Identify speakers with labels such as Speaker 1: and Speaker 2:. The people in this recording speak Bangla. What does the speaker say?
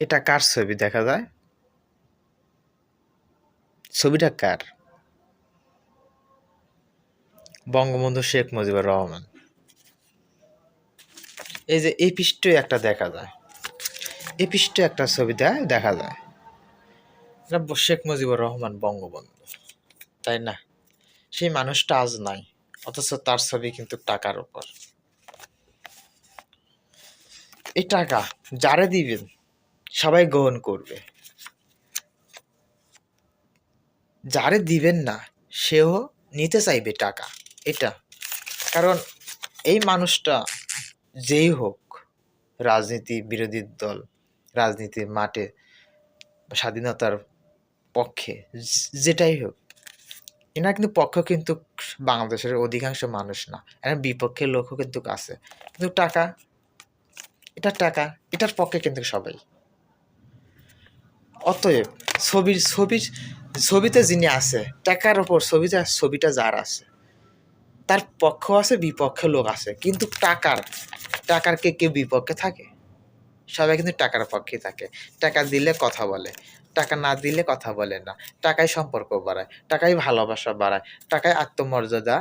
Speaker 1: এটা কার ছবি দেখা যায়? ছবিটা কার? বঙ্গবন্ধু শেখ মুজিবুর রহমান। এই যে এই পৃষ্ঠে একটা দেখা যায়, এই পৃষ্ঠে একটা ছবিটা দেখা যায়, এটা শেখ মুজিবুর রহমান বঙ্গবন্ধু, তাই না? সেই মানুষটা আজ নাই, অথচ তার ছবি কিন্তু টাকার উপর। এই টাকা যারে দিবেন সবাই গ্রহণ করবে, যারে দিবেন না সেও নিতে চাইবে টাকা। এটা কারণ এই মানুষটা যেই হোক, রাজনীতি বিরোধী দল, রাজনীতির মাঠে স্বাধীনতার পক্ষে যেটাই হোক, এনার কিন্তু পক্ষ কিন্তু বাংলাদেশের অধিকাংশ মানুষ না, এনার বিপক্ষের লোকও কিন্তু আছে। কিন্তু টাকা, এটা টাকা, এটার পক্ষে কিন্তু সবাই। অতএব ছবিতে যিনি আছে, টাকার ওপর ছবিটা যার আছে, তার পক্ষ আছে, বিপক্ষে লোক আছে, কিন্তু টাকার কেউ বিপক্ষে থাকে? সবাই কিন্তু টাকার পক্ষে থাকে। টাকা দিলে কথা বলে, টাকা না দিলে কথা বলে না। টাকায় সম্পর্ক বাড়ায়, টাকায় ভালোবাসা বাড়ায়, টাকায় আত্মমর্যাদা